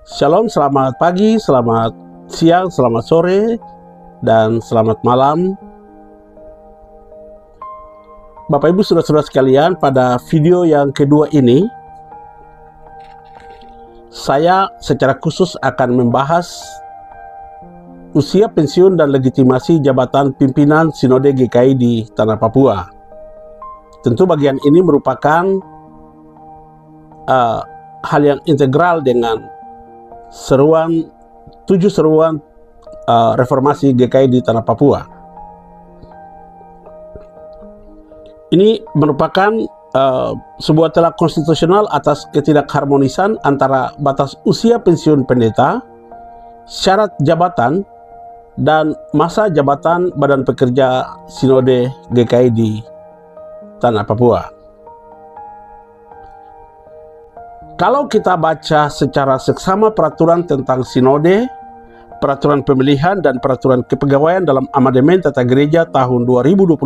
Shalom, selamat pagi, selamat siang, selamat sore, dan selamat malam. Bapak Ibu saudara-saudara sekalian, pada video yang kedua ini, saya secara khusus akan membahas usia pensiun dan legitimasi jabatan pimpinan Sinode GKI di Tanah Papua. Tentu bagian ini merupakan hal yang integral dengan tujuh seruan reformasi GKI di Tanah Papua. Ini merupakan sebuah tolak konstitusional atas ketidakharmonisan antara batas usia pensiun pendeta, syarat jabatan, dan masa jabatan Badan Pekerja Sinode GKI di Tanah Papua. Kalau kita baca secara seksama peraturan tentang sinode, peraturan pemilihan, dan peraturan kepegawaian dalam amandemen tata gereja tahun 2022,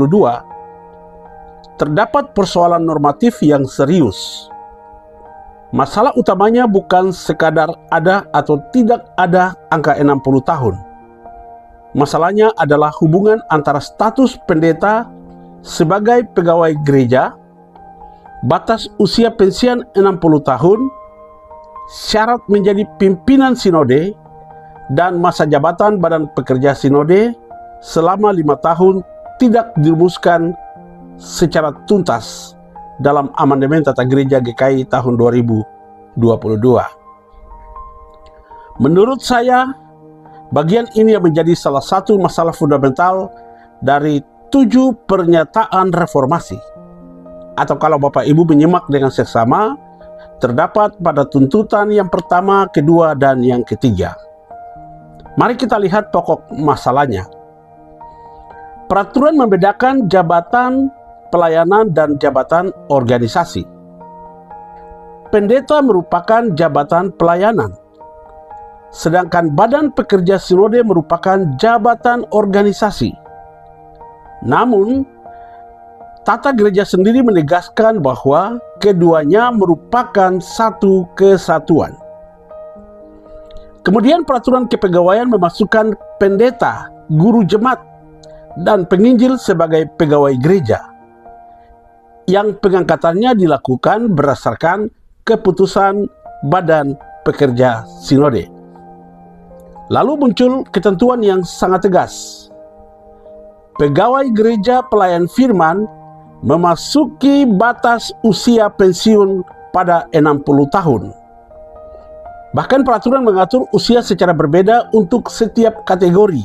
terdapat persoalan normatif yang serius. Masalah utamanya bukan sekadar ada atau tidak ada angka 60 tahun. Masalahnya adalah hubungan antara status pendeta sebagai pegawai gereja, batas usia pensiun 60 tahun, syarat menjadi pimpinan sinode, dan masa jabatan Badan Pekerja Sinode selama 5 tahun tidak dirumuskan secara tuntas dalam amandemen tata gereja GKI tahun 2022. Menurut saya, bagian ini menjadi salah satu masalah fundamental dari 7 pernyataan reformasi. Atau kalau Bapak Ibu menyimak dengan seksama, terdapat pada tuntutan yang pertama, kedua, dan yang ketiga. Mari kita lihat pokok masalahnya. Peraturan membedakan jabatan pelayanan dan jabatan organisasi. Pendeta merupakan jabatan pelayanan, sedangkan Badan Pekerja Sinode merupakan jabatan organisasi. Namun, Tata Gereja sendiri menegaskan bahwa keduanya merupakan satu kesatuan. Kemudian peraturan kepegawaian memasukkan pendeta, guru jemaat, dan penginjil sebagai pegawai gereja, yang pengangkatannya dilakukan berdasarkan keputusan Badan Pekerja Sinode. Lalu muncul ketentuan yang sangat tegas. Pegawai gereja pelayan firman memasuki batas usia pensiun pada 60 tahun. Bahkan peraturan mengatur usia secara berbeda untuk setiap kategori,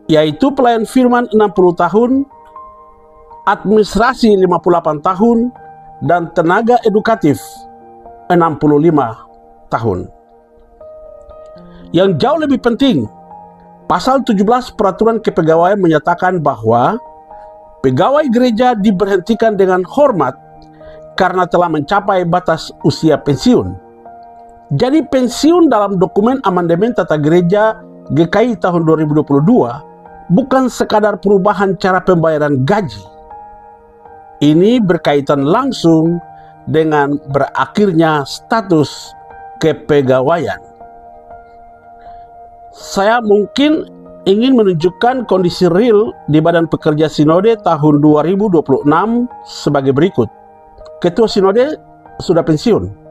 yaitu pelayan firman 60 tahun, administrasi 58 tahun, dan tenaga edukatif 65 tahun. Yang jauh lebih penting, pasal 17 peraturan kepegawaian menyatakan bahwa pegawai gereja diberhentikan dengan hormat karena telah mencapai batas usia pensiun. Jadi pensiun dalam dokumen amandemen tata gereja GKI tahun 2022 bukan sekadar perubahan cara pembayaran gaji. Ini berkaitan langsung dengan berakhirnya status kepegawaian. Saya mungkin ingin menunjukkan kondisi real di Badan Pekerja Sinode tahun 2026 sebagai berikut. Ketua Sinode sudah pensiun.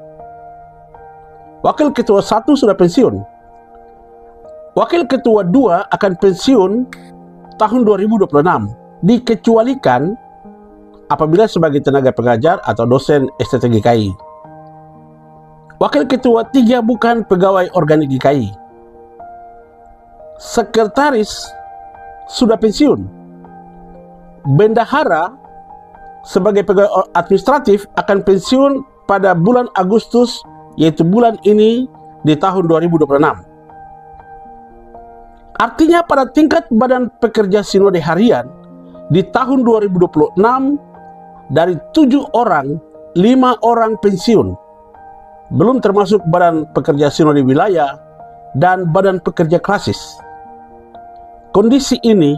Wakil Ketua 1 sudah pensiun. Wakil Ketua 2 akan pensiun tahun 2026, dikecualikan apabila sebagai tenaga pengajar atau dosen STT GKI. Wakil Ketua 3 bukan pegawai organik GKI. Sekretaris sudah pensiun. Bendahara sebagai pegawai administratif akan pensiun pada bulan Agustus, yaitu bulan ini di tahun 2026. Artinya pada tingkat Badan Pekerja Sinode harian di tahun 2026, dari 7 orang, 5 orang pensiun. Belum termasuk Badan Pekerja Sinode wilayah dan Badan Pekerja klasis. Kondisi ini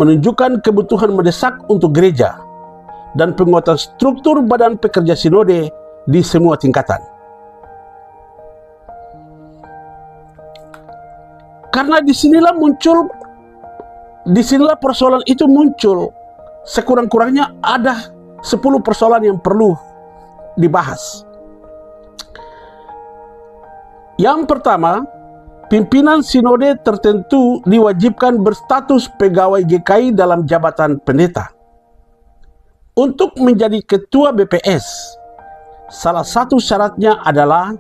menunjukkan kebutuhan mendesak untuk gereja dan penguatan struktur Badan Pekerja Sinode di semua tingkatan. Karena disinilah persoalan itu muncul. Sekurang-kurangnya ada 10 persoalan yang perlu dibahas. Yang pertama, pimpinan sinode tertentu diwajibkan berstatus pegawai GKI dalam jabatan pendeta. Untuk menjadi ketua BPS, salah satu syaratnya adalah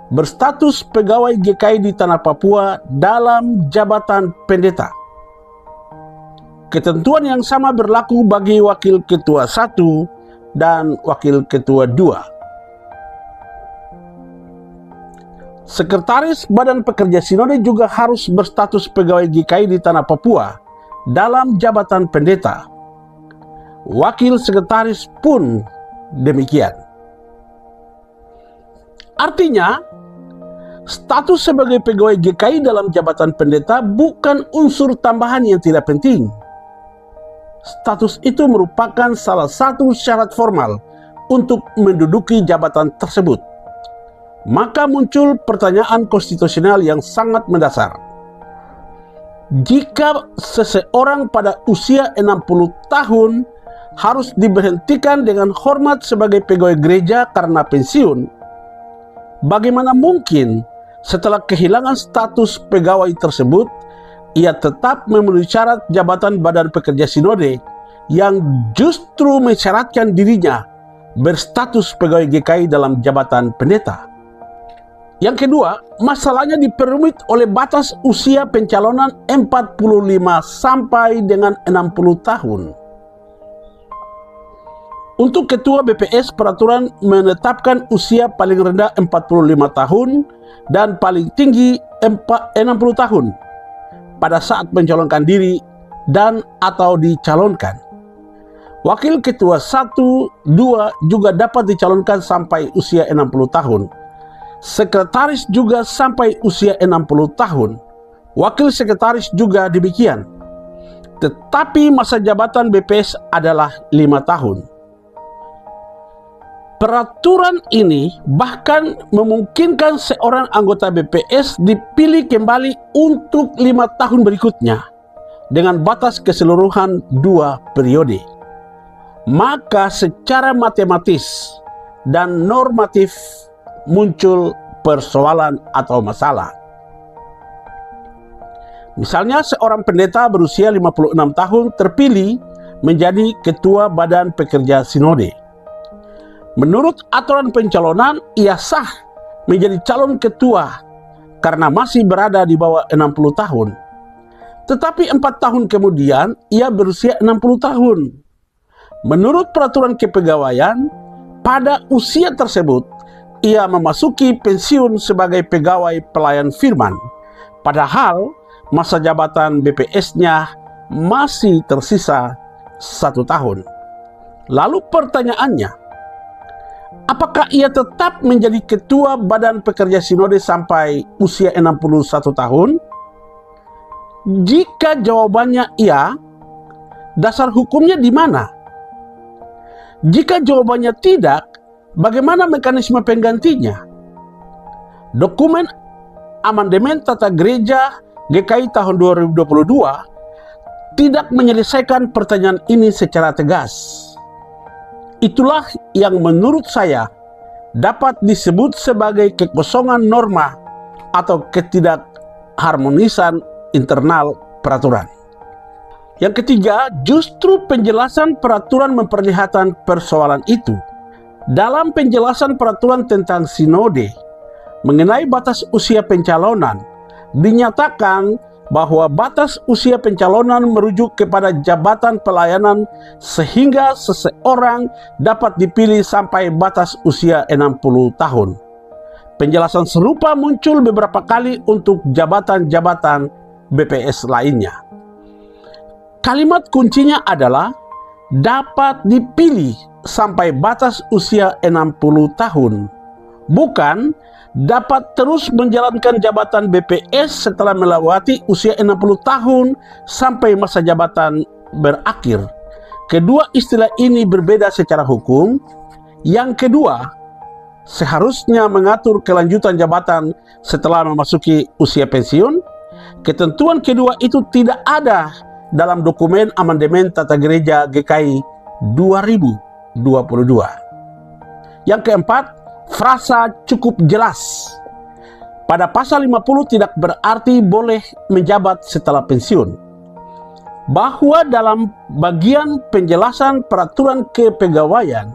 berstatus pegawai GKI di Tanah Papua dalam jabatan pendeta. Ketentuan yang sama berlaku bagi wakil ketua 1 dan wakil ketua 2. Sekretaris Badan Pekerja Sinode juga harus berstatus pegawai GKI di Tanah Papua dalam jabatan pendeta. Wakil sekretaris pun demikian. Artinya, status sebagai pegawai GKI dalam jabatan pendeta bukan unsur tambahan yang tidak penting. Status itu merupakan salah satu syarat formal untuk menduduki jabatan tersebut. Maka muncul pertanyaan konstitusional yang sangat mendasar. Jika seseorang pada usia 60 tahun harus diberhentikan dengan hormat sebagai pegawai gereja karena pensiun, bagaimana mungkin setelah kehilangan status pegawai tersebut, ia tetap memenuhi syarat jabatan Badan Pekerja Sinode yang justru mensyaratkan dirinya berstatus pegawai GKI dalam jabatan pendeta. Yang kedua, masalahnya diperumit oleh batas usia pencalonan 45 sampai dengan 60 tahun. Untuk ketua BPS, peraturan menetapkan usia paling rendah 45 tahun dan paling tinggi 60 tahun pada saat mencalonkan diri dan atau dicalonkan. Wakil ketua 1, 2 juga dapat dicalonkan sampai usia 60 tahun. Sekretaris juga sampai usia 60 tahun. Wakil sekretaris juga demikian. Tetapi masa jabatan BPS adalah 5 tahun. Peraturan ini bahkan memungkinkan seorang anggota BPS dipilih kembali untuk 5 tahun berikutnya dengan batas keseluruhan 2 periode. Maka secara matematis dan normatif muncul persoalan atau masalah. Misalnya seorang pendeta berusia 56 tahun terpilih menjadi ketua Badan Pekerja Sinode. Menurut aturan pencalonan, ia sah menjadi calon ketua karena masih berada di bawah 60 tahun. Tetapi 4 tahun kemudian, ia berusia 60 tahun. Menurut peraturan kepegawaian, pada usia tersebut, ia memasuki pensiun sebagai pegawai pelayan firman. Padahal, masa jabatan BPS-nya masih tersisa 1 tahun. Lalu pertanyaannya, apakah ia tetap menjadi ketua Badan Pekerja Sinode sampai usia 61 tahun? Jika jawabannya iya, dasar hukumnya di mana? Jika jawabannya tidak, bagaimana mekanisme penggantinya? Dokumen Amandemen Tata Gereja GKI tahun 2022 tidak menyelesaikan pertanyaan ini secara tegas. Itulah yang menurut saya dapat disebut sebagai kekosongan norma atau ketidakharmonisan internal peraturan. Yang ketiga, justru penjelasan peraturan memperlihatkan persoalan itu. Dalam penjelasan peraturan tentang sinode mengenai batas usia pencalonan, dinyatakan bahwa batas usia pencalonan merujuk kepada jabatan pelayanan sehingga seseorang dapat dipilih sampai batas usia 60 tahun. Penjelasan serupa muncul beberapa kali untuk jabatan-jabatan BPS lainnya. Kalimat kuncinya adalah dapat dipilih sampai batas usia 60 tahun, bukan dapat terus menjalankan jabatan BPS setelah melewati usia 60 tahun sampai masa jabatan berakhir. Kedua istilah ini berbeda secara hukum. Yang kedua, seharusnya mengatur kelanjutan jabatan setelah memasuki usia pensiun. Ketentuan kedua itu tidak ada dalam dokumen amandemen Tata Gereja GKI 2022. Yang keempat, frasa cukup jelas. Pada pasal 50 tidak berarti boleh menjabat setelah pensiun. Bahwa dalam bagian penjelasan peraturan kepegawaian,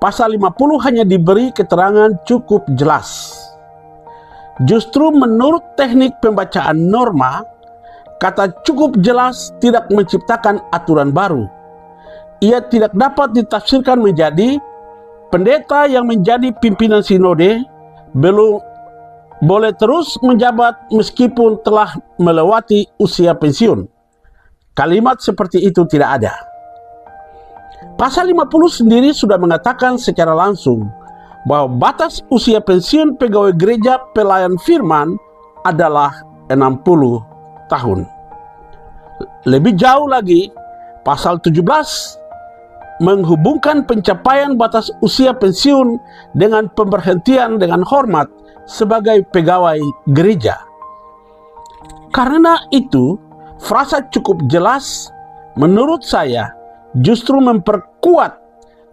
pasal 50 hanya diberi keterangan cukup jelas. Justru menurut teknik pembacaan norma, kata cukup jelas tidak menciptakan aturan baru. Ia tidak dapat ditafsirkan menjadi pendeta yang menjadi pimpinan sinode belum boleh terus menjabat meskipun telah melewati usia pensiun. Kalimat seperti itu tidak ada. Pasal 50 sendiri sudah mengatakan secara langsung bahwa batas usia pensiun pegawai gereja pelayan firman adalah 60 tahun. Lebih jauh lagi, pasal 17 menghubungkan pencapaian batas usia pensiun dengan pemberhentian dengan hormat sebagai pegawai gereja. Karena itu, frasa cukup jelas menurut saya justru memperkuat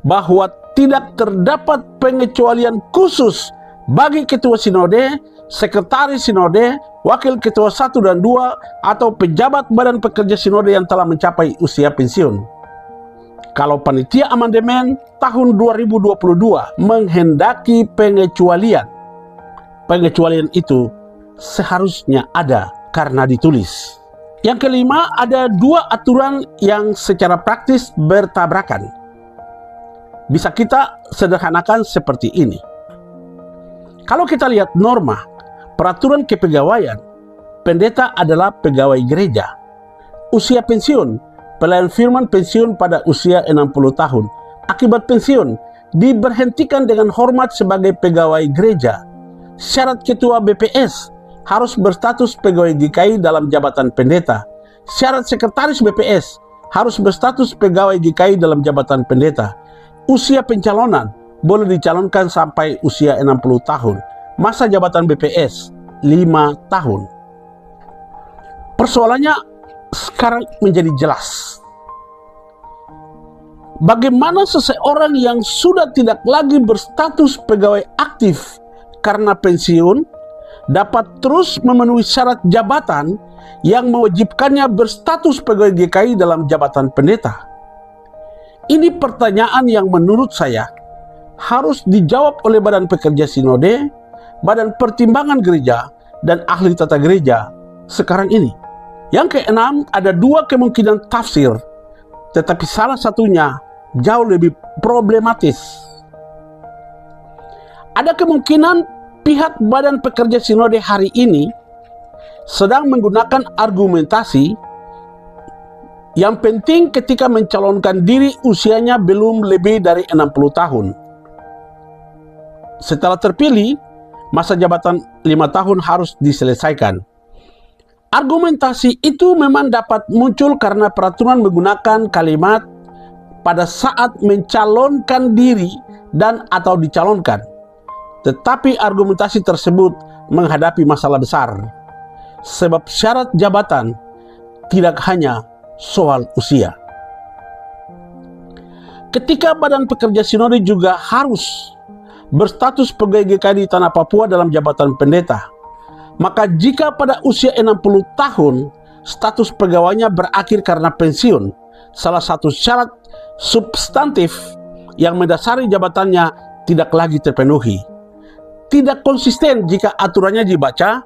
bahwa tidak terdapat pengecualian khusus bagi ketua sinode, sekretaris sinode, wakil ketua 1 dan 2, atau pejabat badan pekerja sinode yang telah mencapai usia pensiun. Kalau panitia amandemen tahun 2022 menghendaki pengecualian itu seharusnya ada karena ditulis. Yang kelima, ada dua aturan yang secara praktis bertabrakan. Bisa kita sederhanakan seperti ini. Kalau kita lihat norma, peraturan kepegawaian, pendeta adalah pegawai gereja. Usia pensiun, pelayan firman pensiun pada usia 60 tahun. Akibat pensiun, diberhentikan dengan hormat sebagai pegawai gereja. Syarat ketua BPS harus berstatus pegawai GKI dalam jabatan pendeta. Syarat sekretaris BPS harus berstatus pegawai GKI dalam jabatan pendeta. Usia pencalonan boleh dicalonkan sampai usia 60 tahun. Masa jabatan BPS 5 tahun. Persoalannya sekarang menjadi jelas. Bagaimana seseorang yang sudah tidak lagi berstatus pegawai aktif karena pensiun dapat terus memenuhi syarat jabatan yang mewajibkannya berstatus pegawai GKI dalam jabatan pendeta? Ini pertanyaan yang menurut saya harus dijawab oleh Badan Pekerja Sinode, Badan Pertimbangan Gereja, dan ahli tata gereja sekarang ini. Yang keenam, ada dua kemungkinan tafsir, tetapi salah satunya jauh lebih problematis. Ada kemungkinan pihak Badan Pekerja Sinode hari ini sedang menggunakan argumentasi yang penting ketika mencalonkan diri usianya belum lebih dari 60 tahun. Setelah terpilih, masa jabatan 5 tahun harus diselesaikan. Argumentasi itu memang dapat muncul karena peraturan menggunakan kalimat pada saat mencalonkan diri dan atau dicalonkan. Tetapi argumentasi tersebut menghadapi masalah besar. Sebab syarat jabatan tidak hanya soal usia. Ketika Badan Pekerja Sinode juga harus berstatus pegawai GKI di Tanah Papua dalam jabatan pendeta, maka jika pada usia 60 tahun status pegawainya berakhir karena pensiun, salah satu syarat substantif yang mendasari jabatannya tidak lagi terpenuhi. Tidak konsisten jika aturannya dibaca,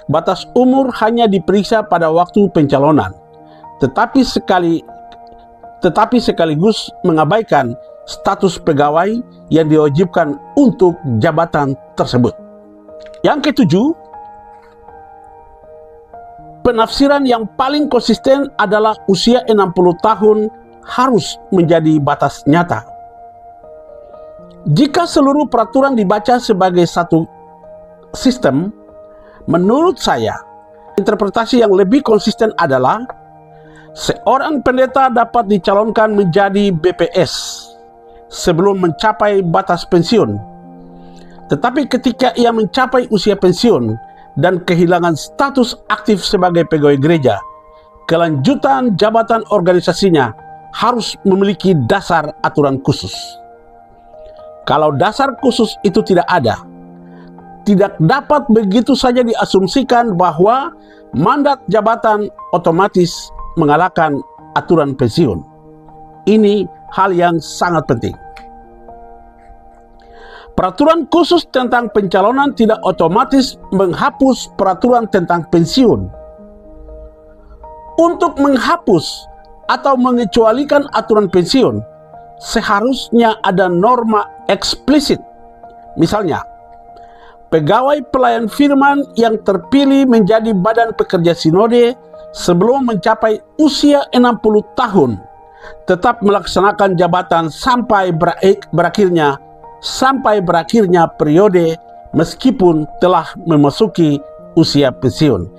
batas umur hanya diperiksa pada waktu pencalonan, tetapi sekaligus mengabaikan status pegawai yang diwajibkan untuk jabatan tersebut. Yang ketujuh, penafsiran yang paling konsisten adalah usia 60 tahun harus menjadi batas nyata. Jika seluruh peraturan dibaca sebagai satu sistem, menurut saya, interpretasi yang lebih konsisten adalah seorang pendeta dapat dicalonkan menjadi BPS sebelum mencapai batas pensiun. Tetapi ketika ia mencapai usia pensiun, dan kehilangan status aktif sebagai pegawai gereja, kelanjutan jabatan organisasinya harus memiliki dasar aturan khusus. Kalau dasar khusus itu tidak ada, tidak dapat begitu saja diasumsikan bahwa mandat jabatan otomatis mengalahkan aturan pensiun. Ini hal yang sangat penting. Peraturan khusus tentang pencalonan tidak otomatis menghapus peraturan tentang pensiun. Untuk menghapus atau mengecualikan aturan pensiun, seharusnya ada norma eksplisit. Misalnya, pegawai pelayan firman yang terpilih menjadi badan pekerja sinode sebelum mencapai usia 60 tahun tetap melaksanakan jabatan sampai berakhirnya periode meskipun telah memasuki usia pensiun.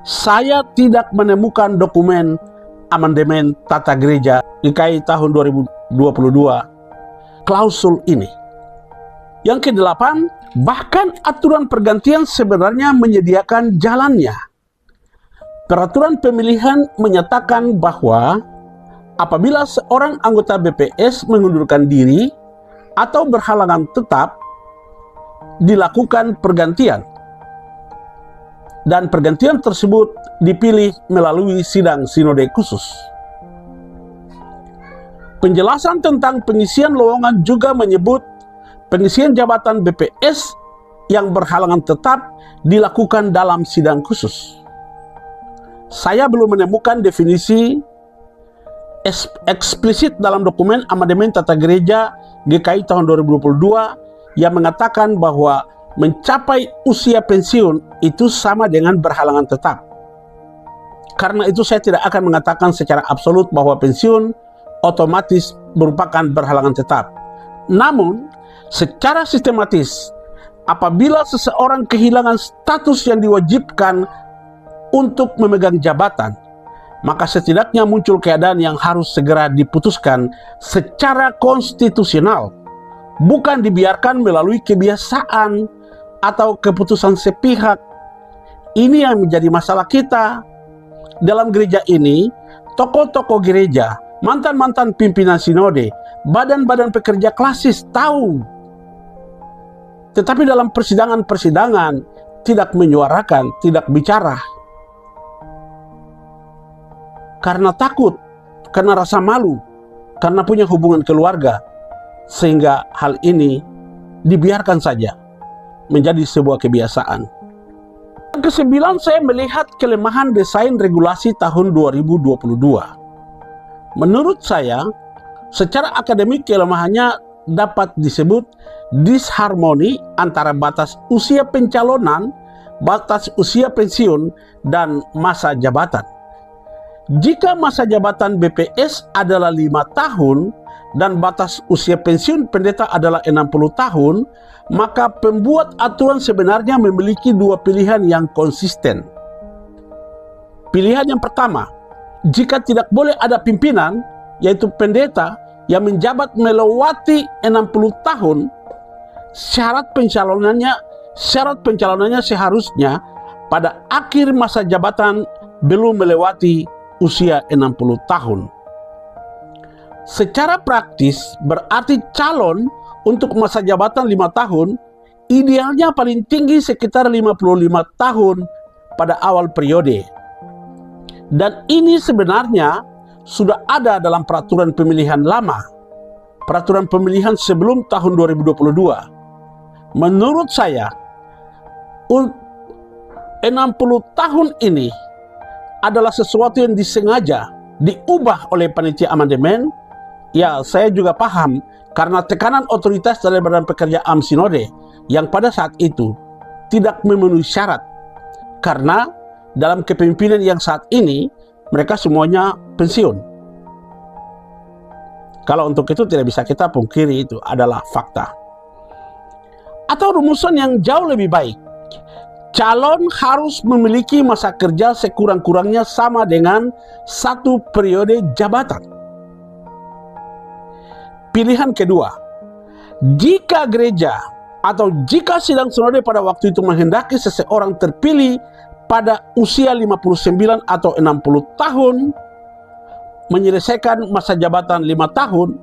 Saya tidak menemukan dokumen amandemen tata gereja GKI tahun 2022 klausul ini. Yang kedelapan, bahkan aturan pergantian sebenarnya menyediakan jalannya. Peraturan pemilihan menyatakan bahwa apabila seorang anggota BPS mengundurkan diri atau berhalangan tetap, dilakukan pergantian. Dan pergantian tersebut dipilih melalui sidang sinode khusus. Penjelasan tentang pengisian lowongan juga menyebut pengisian jabatan BPS yang berhalangan tetap dilakukan dalam sidang khusus. Saya belum menemukan definisi eksplisit dalam dokumen amandemen tata gereja GKI tahun 2022 yang mengatakan bahwa mencapai usia pensiun itu sama dengan berhalangan tetap. Karena itu saya tidak akan mengatakan secara absolut bahwa pensiun otomatis merupakan berhalangan tetap. Namun, secara sistematis, apabila seseorang kehilangan status yang diwajibkan untuk memegang jabatan, maka setidaknya muncul keadaan yang harus segera diputuskan secara konstitusional, bukan dibiarkan melalui kebiasaan atau keputusan sepihak. Ini yang menjadi masalah kita. Dalam gereja ini, tokoh-tokoh gereja, mantan-mantan pimpinan sinode, badan-badan pekerja klasis tahu. Tetapi dalam persidangan-persidangan tidak menyuarakan, tidak bicara. Karena takut, karena rasa malu, karena punya hubungan keluarga, sehingga hal ini dibiarkan saja menjadi sebuah kebiasaan. Yang kesembilan, saya melihat kelemahan desain regulasi tahun 2022. Menurut saya, secara akademik kelemahannya dapat disebut disharmoni antara batas usia pencalonan, batas usia pensiun, dan masa jabatan. Jika masa jabatan BPS adalah 5 tahun dan batas usia pensiun pendeta adalah 60 tahun, maka pembuat aturan sebenarnya memiliki dua pilihan yang konsisten. Pilihan yang pertama, jika tidak boleh ada pimpinan, yaitu pendeta yang menjabat melewati 60 tahun, syarat pencalonannya seharusnya pada akhir masa jabatan belum melewati usia 60 tahun. Secara praktis berarti calon untuk masa jabatan 5 tahun idealnya paling tinggi sekitar 55 tahun pada awal periode. Dan ini sebenarnya sudah ada dalam peraturan pemilihan lama, peraturan pemilihan sebelum tahun 2022. Menurut saya 60 tahun ini adalah sesuatu yang disengaja diubah oleh panitia amandemen. Ya, saya juga paham karena tekanan otoritas dari Badan Pekerja AM Sinode yang pada saat itu tidak memenuhi syarat. Karena dalam kepemimpinan yang saat ini mereka semuanya pensiun. Kalau untuk itu tidak bisa kita pungkiri, itu adalah fakta. Atau rumusan yang jauh lebih baik, calon harus memiliki masa kerja sekurang-kurangnya sama dengan 1 periode jabatan. Pilihan kedua, jika gereja atau jika sidang sinode pada waktu itu menghendaki seseorang terpilih pada usia 59 atau 60 tahun menyelesaikan masa jabatan 5 tahun,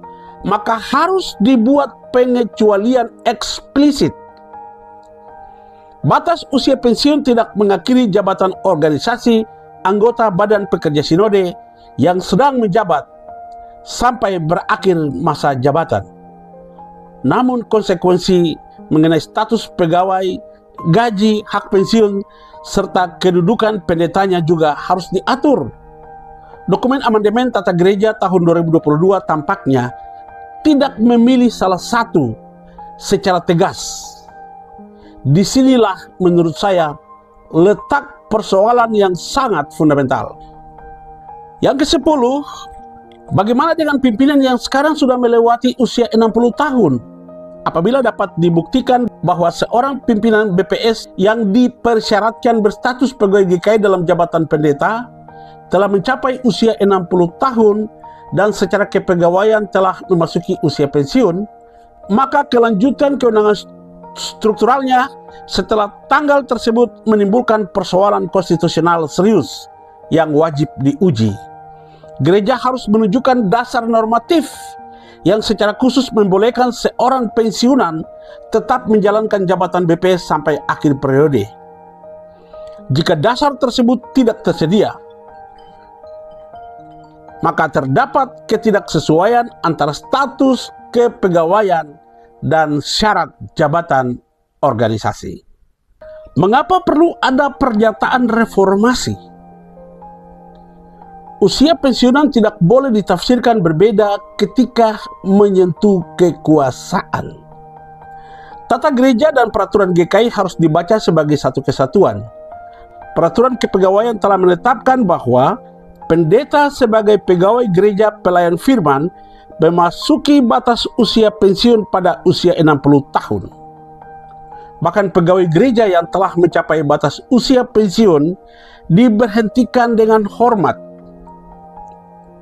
maka harus dibuat pengecualian eksplisit. Batas usia pensiun tidak mengakhiri jabatan organisasi anggota Badan Pekerja Sinode yang sedang menjabat sampai berakhir masa jabatan. Namun konsekuensi mengenai status pegawai, gaji, hak pensiun, serta kedudukan pendetanya juga harus diatur. Dokumen amandemen Tata Gereja tahun 2022 tampaknya tidak memilih salah satu secara tegas. Disinilah menurut saya letak persoalan yang sangat fundamental. Yang ke-10, bagaimana dengan pimpinan yang sekarang sudah melewati usia 60 tahun? Apabila dapat dibuktikan bahwa seorang pimpinan BPS yang dipersyaratkan berstatus pegawai GKI dalam jabatan pendeta telah mencapai usia 60 tahun dan secara kepegawaian telah memasuki usia pensiun, maka kelanjutan kewenangan strukturalnya setelah tanggal tersebut menimbulkan persoalan konstitusional serius yang wajib diuji. Gereja harus menunjukkan dasar normatif yang secara khusus membolehkan seorang pensiunan tetap menjalankan jabatan BPS sampai akhir periode. Jika dasar tersebut tidak tersedia, maka terdapat ketidaksesuaian antara status kepegawaian dan syarat jabatan organisasi. Mengapa perlu ada pernyataan reformasi? Usia pensiunan tidak boleh ditafsirkan berbeda ketika menyentuh kekuasaan. Tata gereja dan peraturan GKI harus dibaca sebagai satu kesatuan. Peraturan kepegawaian telah menetapkan bahwa pendeta sebagai pegawai gereja pelayan firman memasuki batas usia pensiun pada usia 60 tahun. Bahkan pegawai gereja yang telah mencapai batas usia pensiun diberhentikan dengan hormat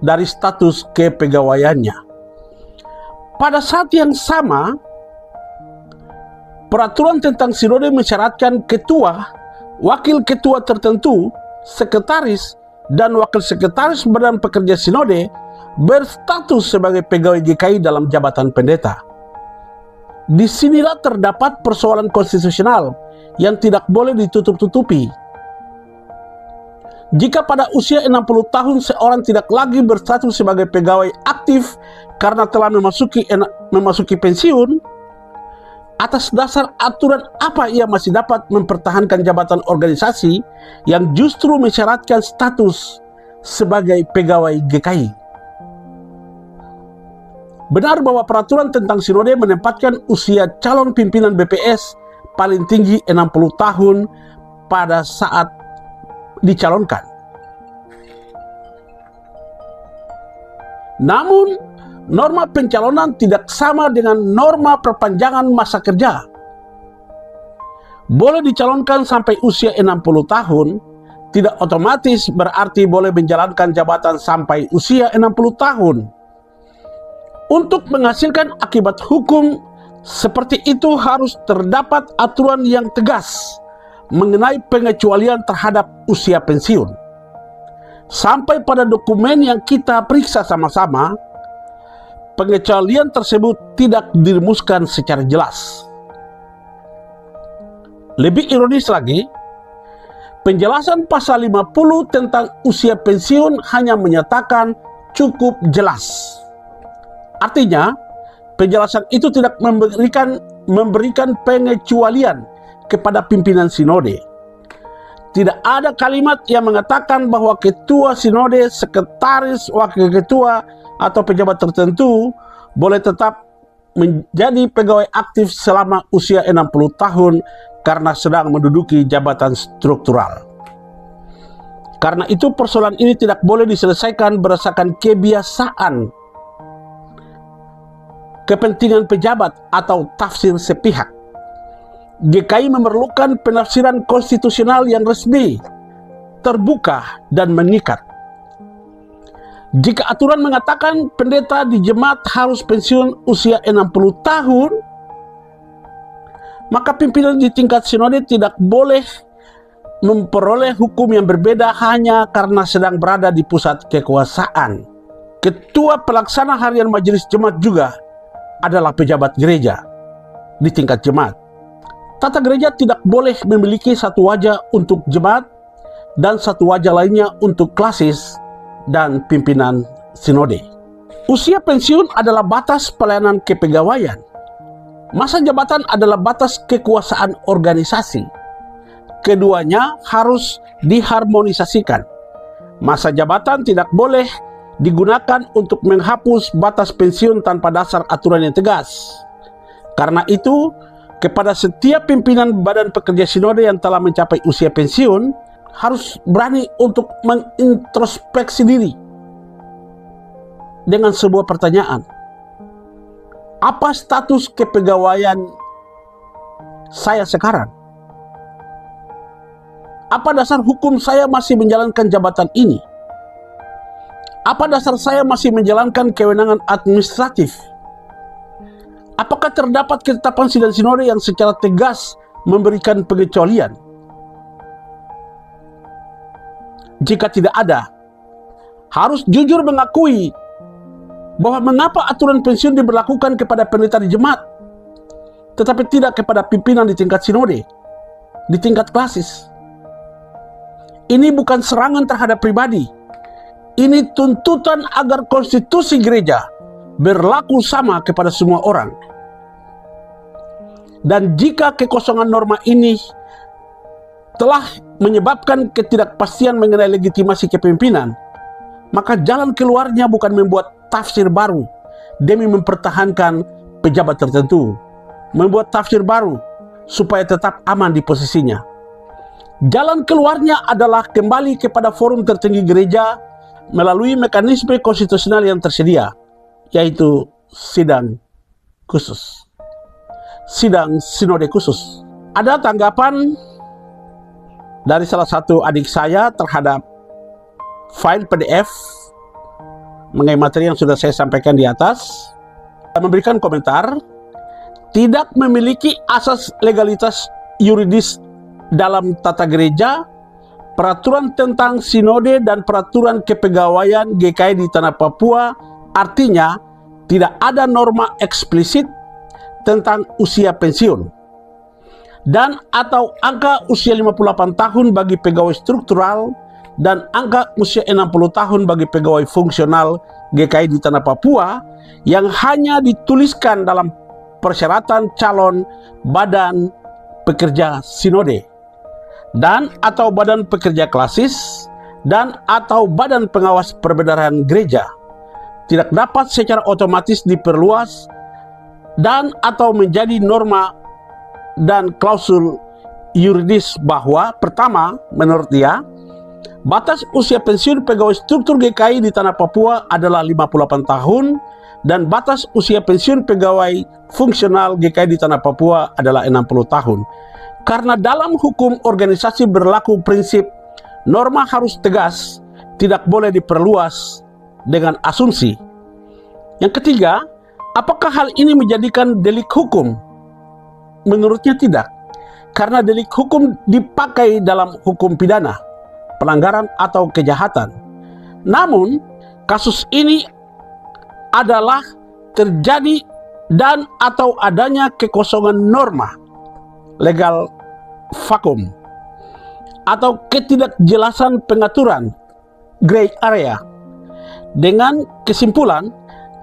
dari status kepegawaiannya. Pada saat yang sama, peraturan tentang sinode mensyaratkan ketua, wakil ketua tertentu, sekretaris, dan wakil sekretaris Badan Pekerja Sinode berstatus sebagai pegawai GKI dalam jabatan pendeta. Disinilah terdapat persoalan konstitusional yang tidak boleh ditutup-tutupi. Jika pada usia 60 tahun seorang tidak lagi berstatus sebagai pegawai aktif karena telah memasuki pensiun, atas dasar aturan apa ia masih dapat mempertahankan jabatan organisasi yang justru mensyaratkan status sebagai pegawai GKI? Benar bahwa peraturan tentang sinode menempatkan usia calon pimpinan BPS paling tinggi 60 tahun pada saat dicalonkan. Namun, norma pencalonan tidak sama dengan norma perpanjangan masa kerja. Boleh dicalonkan sampai usia 60 tahun, tidak otomatis berarti boleh menjalankan jabatan sampai usia 60 tahun. Untuk menghasilkan akibat hukum seperti itu harus terdapat aturan yang tegas mengenai pengecualian terhadap usia pensiun. Sampai pada dokumen yang kita periksa sama-sama, pengecualian tersebut tidak dirumuskan secara jelas. Lebih ironis lagi, penjelasan pasal 50 tentang usia pensiun hanya menyatakan cukup jelas. Artinya, penjelasan itu tidak memberikan pengecualian kepada pimpinan sinode. Tidak ada kalimat yang mengatakan bahwa ketua sinode, sekretaris, wakil ketua, atau pejabat tertentu boleh tetap menjadi pegawai aktif selama usia 60 tahun karena sedang menduduki jabatan struktural. Karena itu persoalan ini tidak boleh diselesaikan berdasarkan kebiasaan, kepentingan pejabat, atau tafsir sepihak. GKI memerlukan penafsiran konstitusional yang resmi, terbuka, dan mengikat. Jika aturan mengatakan pendeta di jemaat harus pensiun usia 60 tahun, maka pimpinan di tingkat sinode tidak boleh memperoleh hukum yang berbeda hanya karena sedang berada di pusat kekuasaan. Ketua pelaksana harian majelis jemaat juga adalah pejabat gereja di tingkat jemaat. Tata gereja tidak boleh memiliki satu wajah untuk jemaat dan satu wajah lainnya untuk klasis dan pimpinan sinode. Usia pensiun adalah batas pelayanan kepegawaian. Masa jabatan adalah batas kekuasaan organisasi. Keduanya harus diharmonisasikan. Masa jabatan tidak boleh digunakan untuk menghapus batas pensiun tanpa dasar aturan yang tegas. Karena itu, kepada setiap pimpinan badan pekerja sinode yang telah mencapai usia pensiun, harus berani untuk mengintrospeksi diri dengan sebuah pertanyaan. Apa status kepegawaian saya sekarang? Apa dasar hukum saya masih menjalankan jabatan ini? Apa dasar saya masih menjalankan kewenangan administratif? Apakah terdapat ketetapan sidang sinode yang secara tegas memberikan pengecualian? Jika tidak ada, harus jujur mengakui bahwa mengapa aturan pensiun diberlakukan kepada pendeta di jemaat, tetapi tidak kepada pimpinan di tingkat sinode, di tingkat klasis. Ini bukan serangan terhadap pribadi. Ini tuntutan agar konstitusi gereja berlaku sama kepada semua orang. Dan jika kekosongan norma ini telah menyebabkan ketidakpastian mengenai legitimasi kepemimpinan, maka jalan keluarnya bukan membuat tafsir baru demi mempertahankan pejabat tertentu, membuat tafsir baru supaya tetap aman di posisinya. Jalan keluarnya adalah kembali kepada forum tertinggi gereja melalui mekanisme konstitusional yang tersedia, yaitu sidang khusus, sidang sinode khusus. Ada tanggapan dari salah satu adik saya terhadap file PDF mengenai materi yang sudah saya sampaikan di atas. Memberikan komentar, tidak memiliki asas legalitas yuridis dalam tata gereja, peraturan tentang sinode dan peraturan kepegawaian GKI di Tanah Papua, artinya tidak ada norma eksplisit tentang usia pensiun dan atau angka usia 58 tahun bagi pegawai struktural dan angka usia 60 tahun bagi pegawai fungsional GKI di Tanah Papua yang hanya dituliskan dalam persyaratan calon badan pekerja sinode dan atau badan pekerja klasis dan atau badan pengawas perbedaan gereja tidak dapat secara otomatis diperluas dan atau menjadi norma dan klausul yuridis bahwa pertama, menurut dia, batas usia pensiun pegawai struktur GKI di Tanah Papua adalah 58 tahun dan batas usia pensiun pegawai fungsional GKI di Tanah Papua adalah 60 tahun. Karena dalam hukum organisasi berlaku prinsip norma harus tegas, tidak boleh diperluas dengan asumsi. Yang ketiga, apakah hal ini menjadikan delik hukum? Menurutnya tidak, karena delik hukum dipakai dalam hukum pidana, pelanggaran atau kejahatan. Namun, kasus ini adalah terjadi dan atau adanya kekosongan norma legal vakum atau ketidakjelasan pengaturan gray area, dengan kesimpulan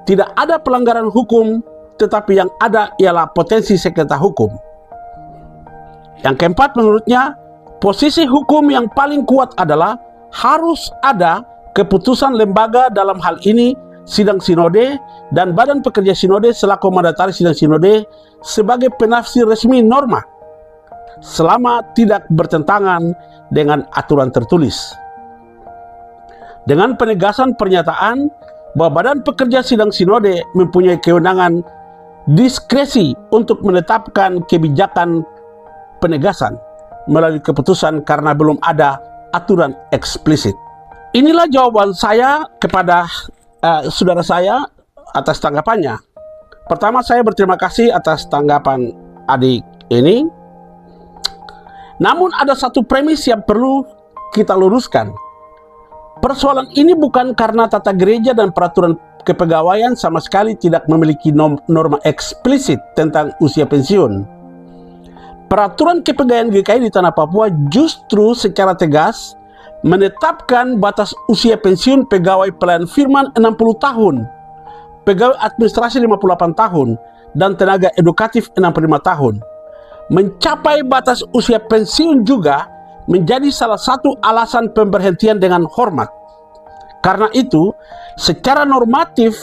tidak ada pelanggaran hukum, tetapi yang ada ialah potensi sengketa hukum. Yang keempat, menurutnya posisi hukum yang paling kuat adalah harus ada keputusan lembaga, dalam hal ini sidang sinode dan badan pekerja sinode selaku mandataris sidang sinode sebagai penafsir resmi norma selama tidak bertentangan dengan aturan tertulis. Dengan penegasan pernyataan bahwa badan pekerja sidang sinode mempunyai kewenangan diskresi untuk menetapkan kebijakan penegasan melalui keputusan karena belum ada aturan eksplisit. Inilah jawaban saya kepada saudara saya atas tanggapannya. Pertama, saya berterima kasih atas tanggapan adik ini. Namun ada satu premis yang perlu kita luruskan. Persoalan ini bukan karena tata gereja dan peraturan kepegawaian sama sekali tidak memiliki norma eksplisit tentang usia pensiun. Peraturan kepegawaian GKI di Tanah Papua justru secara tegas menetapkan batas usia pensiun pegawai pelayan firman 60 tahun, pegawai administrasi 58 tahun, dan tenaga edukatif 65 tahun. Mencapai batas usia pensiun juga menjadi salah satu alasan pemberhentian dengan hormat. Karena itu, secara normatif,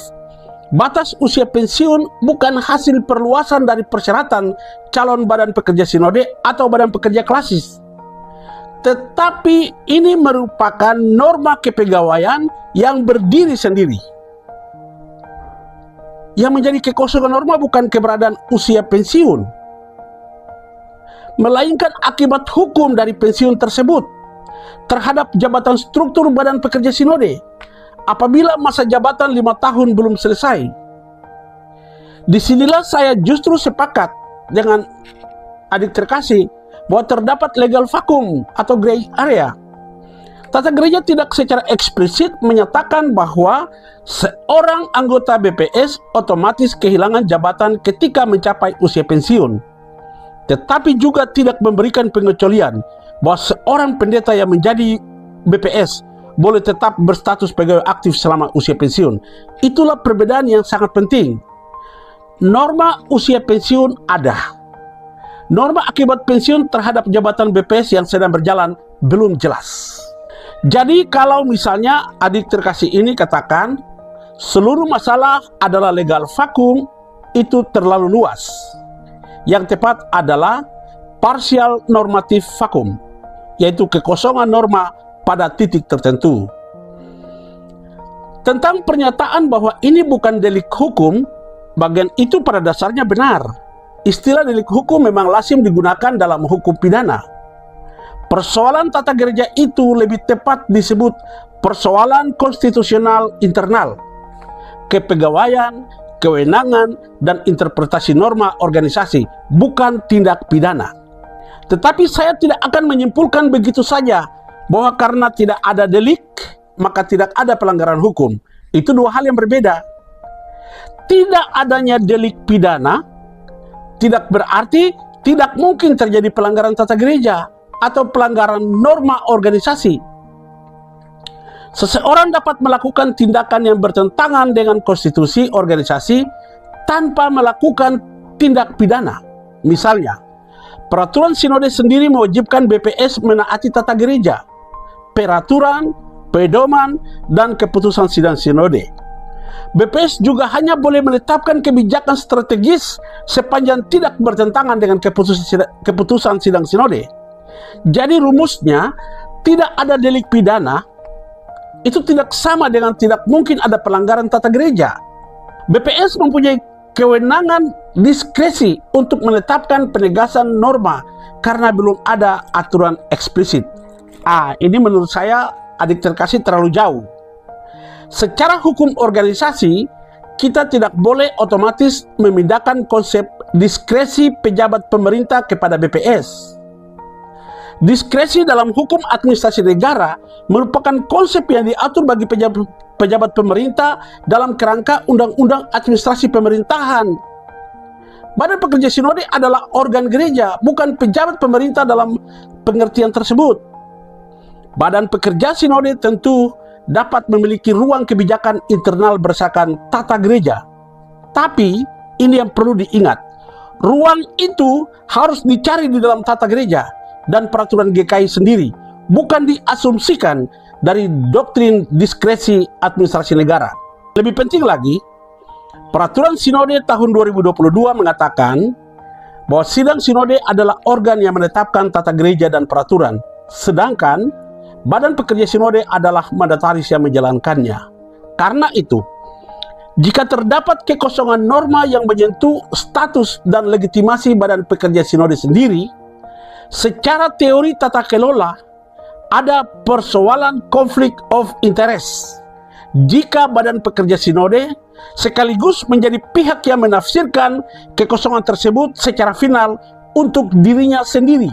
batas usia pensiun bukan hasil perluasan dari persyaratan calon badan pekerja sinode atau badan pekerja klasis. Tetapi ini merupakan norma kepegawaian yang berdiri sendiri. Yang menjadi kekosongan norma bukan keberadaan usia pensiun, melainkan akibat hukum dari pensiun tersebut terhadap jabatan struktur badan pekerja sinode apabila masa jabatan 5 tahun belum selesai. Disinilah saya justru sepakat dengan adik terkasih bahwa terdapat legal vakum atau gray area. Tata gereja tidak secara eksplisit menyatakan bahwa seorang anggota BPS otomatis kehilangan jabatan ketika mencapai usia pensiun, tetapi juga tidak memberikan pengecualian bahwa seorang pendeta yang menjadi BPS boleh tetap berstatus pegawai aktif selama usia pensiun. Itulah perbedaan yang sangat penting. Norma usia pensiun ada. Norma akibat pensiun terhadap jabatan BPS yang sedang berjalan belum jelas. Jadi kalau misalnya adik terkasih ini katakan seluruh masalah adalah legal vakum, itu terlalu luas. Yang tepat adalah partial normatif vakum, yaitu kekosongan norma pada titik tertentu. Tentang pernyataan bahwa ini bukan delik hukum, bagian itu pada dasarnya benar. Istilah delik hukum memang lazim digunakan dalam hukum pidana. Persoalan tata gereja itu lebih tepat disebut persoalan konstitusional internal, kepegawaian, kewenangan, dan interpretasi norma organisasi, bukan tindak pidana. Tetapi saya tidak akan menyimpulkan begitu saja bahwa karena tidak ada delik, maka tidak ada pelanggaran hukum. Itu dua hal yang berbeda. Tidak adanya delik pidana tidak berarti tidak mungkin terjadi pelanggaran tata gereja atau pelanggaran norma organisasi. Seseorang dapat melakukan tindakan yang bertentangan dengan konstitusi organisasi tanpa melakukan tindak pidana. Misalnya, peraturan sinode sendiri mewajibkan BPS menaati tata gereja, peraturan, pedoman, dan keputusan sidang sinode. BPS juga hanya boleh menetapkan kebijakan strategis sepanjang tidak bertentangan dengan keputusan sidang sinode. Jadi rumusnya, tidak ada delik pidana itu tidak sama dengan tidak mungkin ada pelanggaran tata gereja. BPS mempunyai kewenangan diskresi untuk menetapkan penegasan norma karena belum ada aturan eksplisit. Ini menurut saya adik terkasih terlalu jauh. Secara hukum organisasi, kita tidak boleh otomatis memindahkan konsep diskresi pejabat pemerintah kepada BPS. Diskresi dalam hukum administrasi negara merupakan konsep yang diatur bagi pejabat pemerintah dalam kerangka Undang-Undang Administrasi Pemerintahan. Badan Pekerja Sinode adalah organ gereja, bukan pejabat pemerintah dalam pengertian tersebut. Badan Pekerja Sinode tentu dapat memiliki ruang kebijakan internal berdasarkan tata gereja. Tapi ini yang perlu diingat, ruang itu harus dicari di dalam tata gereja dan peraturan GKI sendiri, bukan diasumsikan dari doktrin diskresi administrasi negara. Lebih penting lagi, peraturan sinode tahun 2022 mengatakan bahwa sidang sinode adalah organ yang menetapkan tata gereja dan peraturan, sedangkan Badan Pekerja Sinode adalah mandataris yang menjalankannya. Karena itu, jika terdapat kekosongan norma yang menyentuh status dan legitimasi Badan Pekerja Sinode sendiri, secara teori tata kelola ada persoalan konflik of interest. Jika Badan Pekerja Sinode sekaligus menjadi pihak yang menafsirkan kekosongan tersebut secara final untuk dirinya sendiri.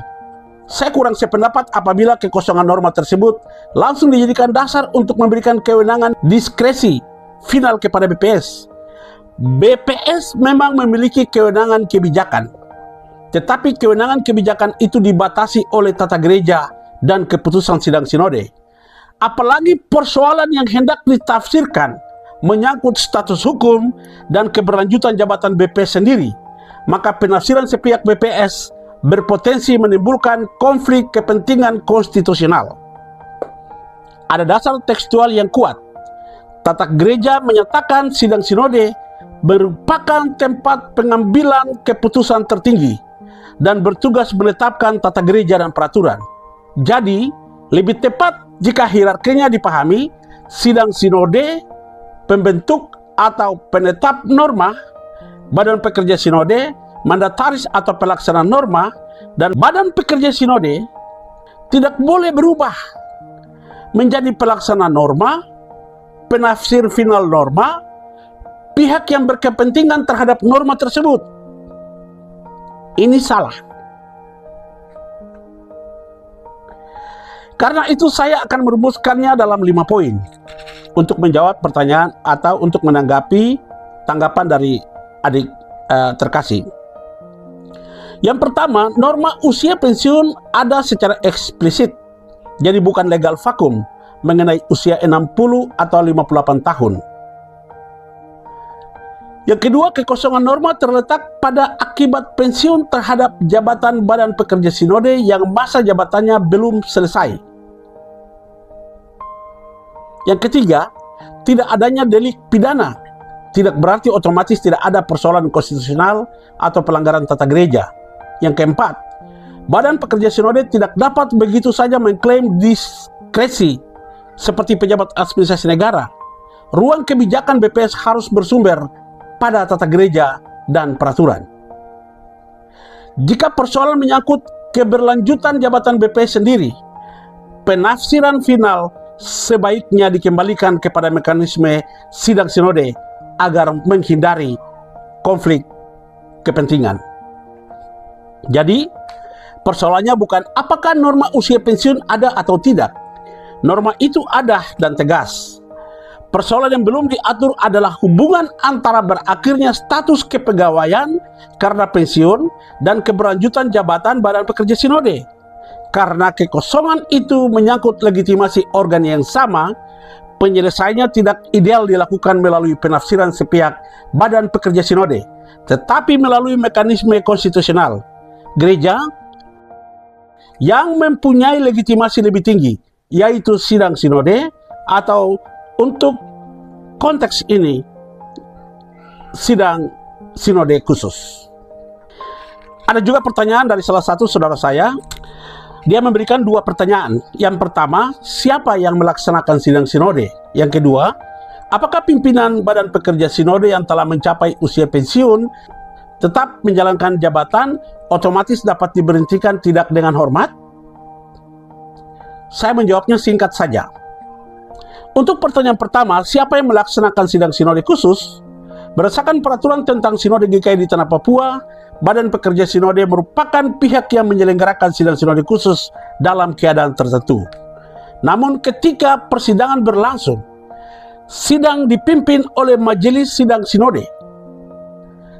Saya kurang sependapat apabila kekosongan norma tersebut langsung dijadikan dasar untuk memberikan kewenangan diskresi final kepada BPS. BPS memang memiliki kewenangan kebijakan, tetapi kewenangan kebijakan itu dibatasi oleh tata gereja dan keputusan sidang sinode. Apalagi persoalan yang hendak ditafsirkan menyangkut status hukum dan keberlanjutan jabatan BPS sendiri, maka penafsiran sepihak BPS berpotensi menimbulkan konflik kepentingan konstitusional. Ada dasar tekstual yang kuat. Tata gereja menyatakan sidang sinode merupakan tempat pengambilan keputusan tertinggi dan bertugas menetapkan tata gereja dan peraturan. Jadi, lebih tepat jika hierarkinya dipahami, sidang sinode, pembentuk atau penetap norma, badan pekerja sinode, mandataris atau pelaksana norma, dan badan pekerja sinode tidak boleh berubah menjadi pelaksana norma, penafsir final norma, pihak yang berkepentingan terhadap norma tersebut. Ini salah. Karena itu saya akan merumuskannya dalam 5 poin untuk menjawab pertanyaan atau untuk menanggapi tanggapan dari adik terkasih. Yang pertama, norma usia pensiun ada secara eksplisit, jadi bukan legal vakum mengenai usia 60 atau 58 tahun. Yang kedua, kekosongan norma terletak pada akibat pensiun terhadap jabatan badan pekerja sinode yang masa jabatannya belum selesai. Yang ketiga, tidak adanya delik pidana tidak berarti otomatis tidak ada persoalan konstitusional atau pelanggaran tata gereja. Yang keempat, badan pekerja sinode tidak dapat begitu saja mengklaim diskresi seperti pejabat administrasi negara. Ruang kebijakan BPS harus bersumber pada tata gereja dan peraturan. Jika persoalan menyangkut keberlanjutan jabatan BPS sendiri, penafsiran final sebaiknya dikembalikan kepada mekanisme sidang sinode agar menghindari konflik kepentingan. Jadi, persoalannya bukan apakah norma usia pensiun ada atau tidak. Norma itu ada dan tegas. Persoalan yang belum diatur adalah hubungan antara berakhirnya status kepegawaian karena pensiun dan keberlanjutan jabatan badan pekerja sinode. Karena kekosongan itu menyangkut legitimasi organ yang sama, penyelesaiannya tidak ideal dilakukan melalui penafsiran sepihak badan pekerja sinode, tetapi melalui mekanisme konstitusional. Gereja yang mempunyai legitimasi lebih tinggi, yaitu sidang sinode, atau untuk konteks ini, sidang sinode khusus. Ada juga pertanyaan dari salah satu saudara saya. Dia memberikan 2 pertanyaan. Yang pertama, siapa yang melaksanakan sidang sinode? Yang kedua, apakah pimpinan badan pekerja sinode yang telah mencapai usia pensiun tetap menjalankan jabatan otomatis dapat diberhentikan tidak dengan hormat? Saya menjawabnya singkat saja. Untuk pertanyaan pertama, siapa yang melaksanakan sidang sinode khusus? Berdasarkan peraturan tentang sinode GKI di Tanah Papua, badan pekerja sinode merupakan pihak yang menyelenggarakan sidang sinode khusus dalam keadaan tertentu. Namun ketika persidangan berlangsung, sidang dipimpin oleh majelis sidang sinode.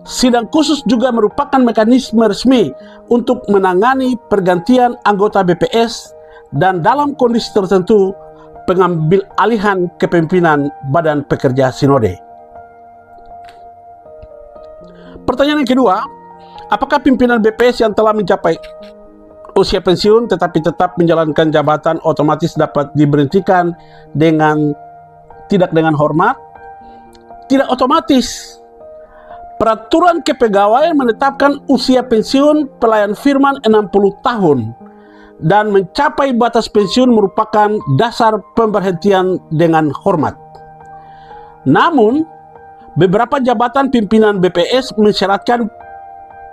Sidang khusus juga merupakan mekanisme resmi untuk menangani pergantian anggota BPS dan dalam kondisi tertentu pengambil alihan kepemimpinan badan pekerja sinode. Pertanyaan yang kedua, apakah pimpinan BPS yang telah mencapai usia pensiun tetapi tetap menjalankan jabatan otomatis dapat diberhentikan tidak dengan hormat? Tidak otomatis. Peraturan kepegawaian menetapkan usia pensiun pelayan firman 60 tahun dan mencapai batas pensiun merupakan dasar pemberhentian dengan hormat. Namun, beberapa jabatan pimpinan BPS mensyaratkan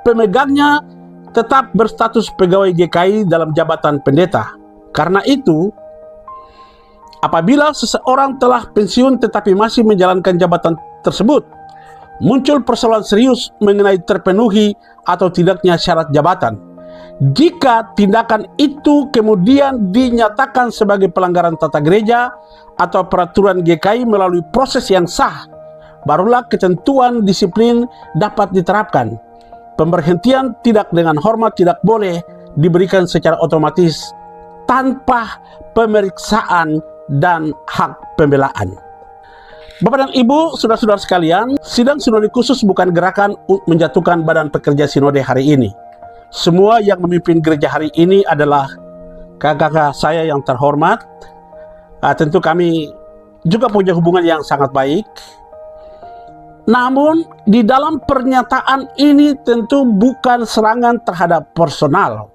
pemegangnya tetap berstatus pegawai GKI dalam jabatan pendeta. Karena itu, apabila seseorang telah pensiun tetapi masih menjalankan jabatan tersebut, muncul persoalan serius mengenai terpenuhi atau tidaknya syarat jabatan. Jika tindakan itu kemudian dinyatakan sebagai pelanggaran tata gereja atau peraturan GKI melalui proses yang sah, barulah ketentuan disiplin dapat diterapkan. Pemberhentian tidak dengan hormat tidak boleh diberikan secara otomatis tanpa pemeriksaan dan hak pembelaan. Bapak dan Ibu, saudara-saudara sekalian, sidang sinode khusus bukan gerakan menjatuhkan badan pekerja sinode hari ini. Semua yang memimpin gereja hari ini adalah kakak-kakak saya yang terhormat. Tentu kami juga punya hubungan yang sangat baik. Namun di dalam pernyataan ini tentu bukan serangan terhadap personal.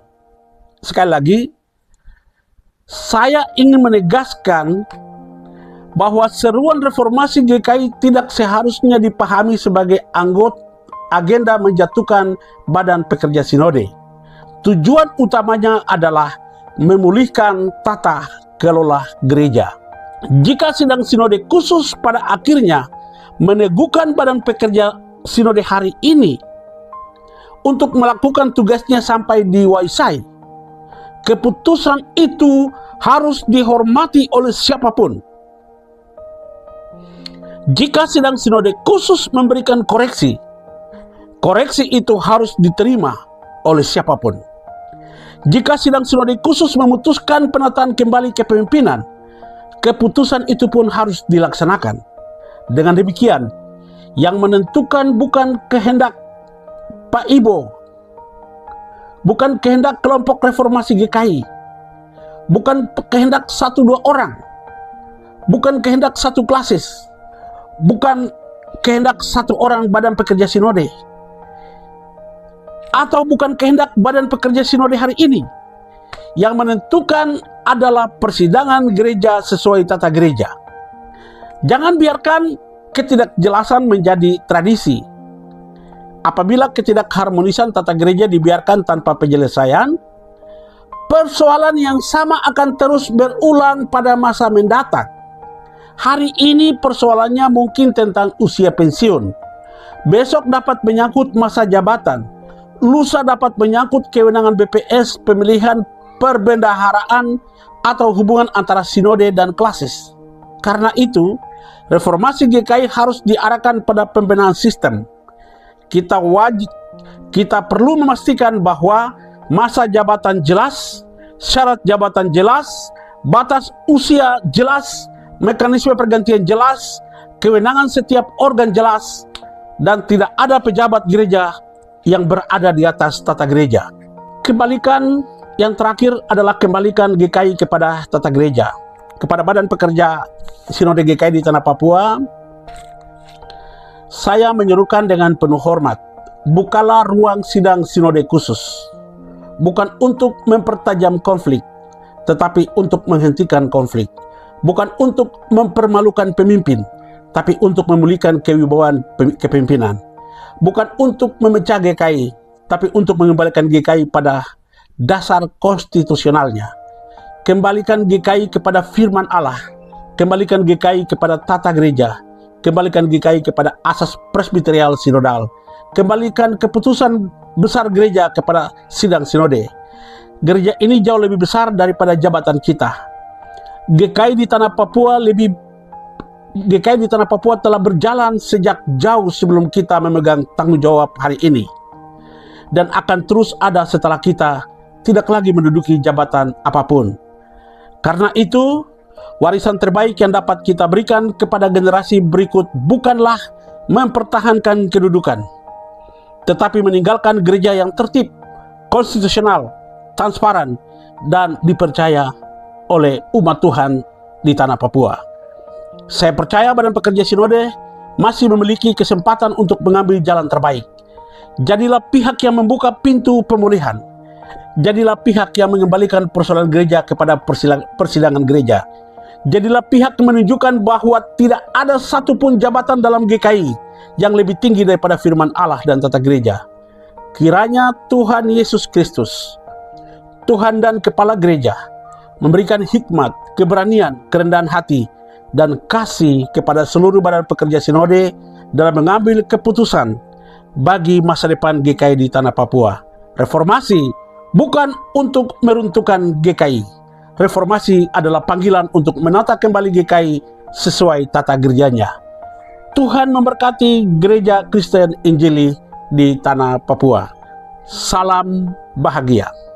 Sekali lagi, saya ingin menegaskan bahwa seruan reformasi GKI tidak seharusnya dipahami sebagai agenda menjatuhkan badan pekerja sinode. Tujuan utamanya adalah memulihkan tata kelola gereja. Jika sidang sinode khusus pada akhirnya meneguhkan badan pekerja sinode hari ini untuk melakukan tugasnya sampai di Waisai, keputusan itu harus dihormati oleh siapapun. Jika sidang sinode khusus memberikan koreksi, koreksi itu harus diterima oleh siapapun. Jika sidang sinode khusus memutuskan penataan kembali kepemimpinan, keputusan itu pun harus dilaksanakan. Dengan demikian, yang menentukan bukan kehendak Pak Ibo, bukan kehendak kelompok reformasi GKI, bukan kehendak 1-2 orang, bukan kehendak satu klasis, bukan kehendak 1 orang badan pekerja sinode, atau bukan kehendak badan pekerja sinode hari ini. Yang menentukan adalah persidangan gereja sesuai tata gereja. Jangan biarkan ketidakjelasan menjadi tradisi. Apabila ketidakharmonisan tata gereja dibiarkan tanpa penyelesaian, persoalan yang sama akan terus berulang pada masa mendatang. Hari ini persoalannya mungkin tentang usia pensiun. Besok dapat menyangkut masa jabatan. Lusa dapat menyangkut kewenangan BPS, pemilihan perbendaharaan, atau hubungan antara sinode dan klasis. Karena itu, reformasi GKI harus diarahkan pada pembenahan sistem. Kita perlu memastikan bahwa masa jabatan jelas, syarat jabatan jelas, batas usia jelas, mekanisme pergantian jelas, kewenangan setiap organ jelas, dan tidak ada pejabat gereja yang berada di atas tata gereja. Kembalikan yang terakhir adalah kembalikan GKI kepada tata gereja. Kepada badan pekerja sinode GKI di tanah Papua, saya menyerukan dengan penuh hormat, bukalah ruang sidang sinode khusus, bukan untuk mempertajam konflik, tetapi untuk menghentikan konflik. Bukan untuk mempermalukan pemimpin, tapi untuk memulihkan kewibawaan kepemimpinan. Bukan untuk memecah GKI, tapi untuk mengembalikan GKI pada dasar konstitusionalnya. Kembalikan GKI kepada firman Allah, kembalikan GKI kepada tata gereja, kembalikan GKI kepada asas presbiterial sinodal, kembalikan keputusan besar gereja kepada sidang sinode. Gereja ini jauh lebih besar daripada jabatan kita. GKI di tanah Papua telah berjalan sejak jauh sebelum kita memegang tanggung jawab hari ini, dan akan terus ada setelah kita tidak lagi menduduki jabatan apapun. Karena itu, warisan terbaik yang dapat kita berikan kepada generasi berikut bukanlah mempertahankan kedudukan, tetapi meninggalkan gereja yang tertib, konstitusional, transparan, dan dipercaya oleh umat Tuhan di tanah Papua. Saya percaya badan pekerja sinode masih memiliki kesempatan untuk mengambil jalan terbaik. Jadilah pihak yang membuka pintu pemulihan. Jadilah pihak yang mengembalikan persoalan gereja kepada persidangan gereja. Jadilah pihak yang menunjukkan bahwa tidak ada satupun jabatan dalam GKI yang lebih tinggi daripada firman Allah dan tata gereja. Kiranya Tuhan Yesus Kristus, Tuhan dan Kepala Gereja, memberikan hikmat, keberanian, kerendahan hati, dan kasih kepada seluruh badan pekerja sinode dalam mengambil keputusan bagi masa depan GKI di tanah Papua. Reformasi bukan untuk meruntuhkan GKI. Reformasi adalah panggilan untuk menata kembali GKI sesuai tata gerjanya. Tuhan memberkati Gereja Kristen Injili di tanah Papua. Salam bahagia.